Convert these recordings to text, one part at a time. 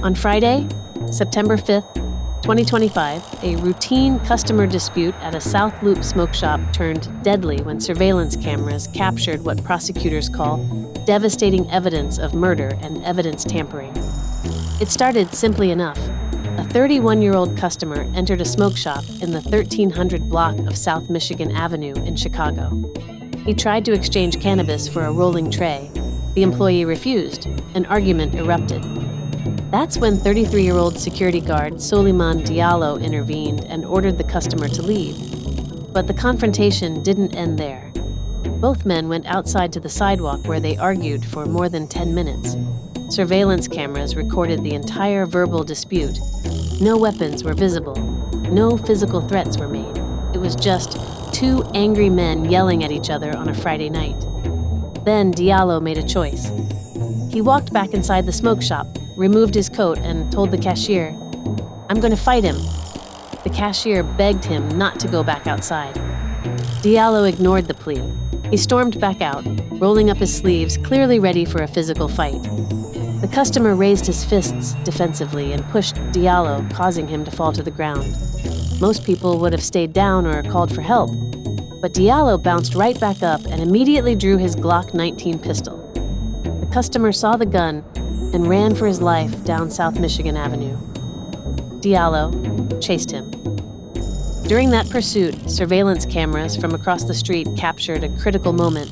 On Friday, September 5th, 2025, a routine customer dispute at a South Loop smoke shop turned deadly when surveillance cameras captured what prosecutors call devastating evidence of murder and evidence tampering. It started simply enough. A 31-year-old customer entered a smoke shop in the 1300 block of South Michigan Avenue in Chicago. He tried to exchange cannabis for a rolling tray. The employee refused. An argument erupted. That's when 33-year-old security guard Soliman Diallo intervened and ordered the customer to leave. But the confrontation didn't end there. Both men went outside to the sidewalk where they argued for more than 10 minutes. Surveillance cameras recorded the entire verbal dispute. No weapons were visible. No physical threats were made. It was just two angry men yelling at each other on a Friday night. Then Diallo made a choice. He walked back inside the smoke shop, removed his coat, and told the cashier, "I'm going to fight him." The cashier begged him not to go back outside. Diallo ignored the plea. He stormed back out, rolling up his sleeves, clearly ready for a physical fight. The customer raised his fists defensively and pushed Diallo, causing him to fall to the ground. Most people would have stayed down or called for help, but Diallo bounced right back up and immediately drew his Glock 19 pistol. The customer saw the gun and ran for his life down South Michigan Avenue. Diallo chased him. During that pursuit, surveillance cameras from across the street captured a critical moment.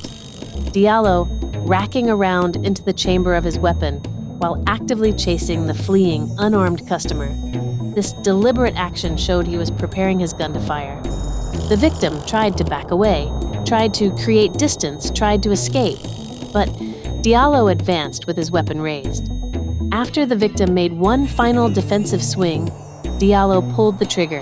Diallo racking around into the chamber of his weapon while actively chasing the fleeing, unarmed customer. This deliberate action showed he was preparing his gun to fire. The victim tried to back away, tried to create distance, tried to escape, but Diallo advanced with his weapon raised. After the victim made one final defensive swing, Diallo pulled the trigger.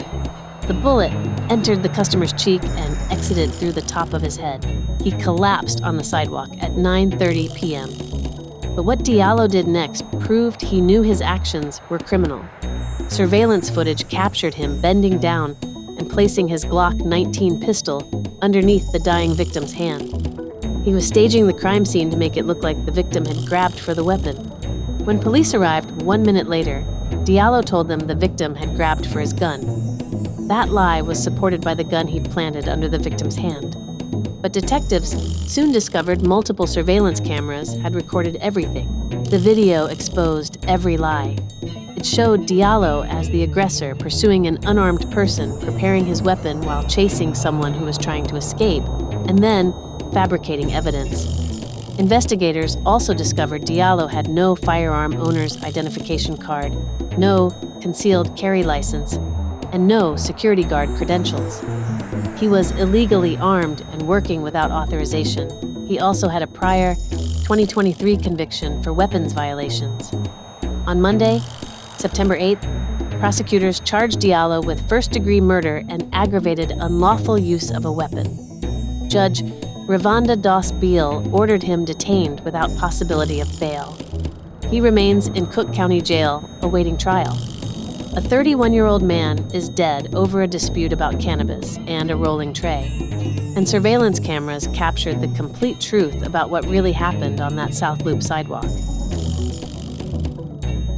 The bullet entered the customer's cheek and exited through the top of his head. He collapsed on the sidewalk at 9:30 p.m. But what Diallo did next proved he knew his actions were criminal. Surveillance footage captured him bending down and placing his Glock 19 pistol underneath the dying victim's hand. He was staging the crime scene to make it look like the victim had grabbed for the weapon. When police arrived 1 minute later, Diallo told them the victim had grabbed for his gun. That lie was supported by the gun he'd planted under the victim's hand. But detectives soon discovered multiple surveillance cameras had recorded everything. The video exposed every lie. It showed Diallo as the aggressor pursuing an unarmed person, preparing his weapon while chasing someone who was trying to escape, and then fabricating evidence. Investigators also discovered Diallo had no firearm owner's identification card, no concealed carry license, and no security guard credentials. He was illegally armed and working without authorization. He also had a prior 2023 conviction for weapons violations. On Monday, September 8th, prosecutors charged Diallo with first-degree murder and aggravated unlawful use of a weapon. Judge Ravanda Das Beal ordered him detained without possibility of bail. He remains in Cook County Jail awaiting trial. A 31-year-old man is dead over a dispute about cannabis and a rolling tray. And surveillance cameras captured the complete truth about what really happened on that South Loop sidewalk.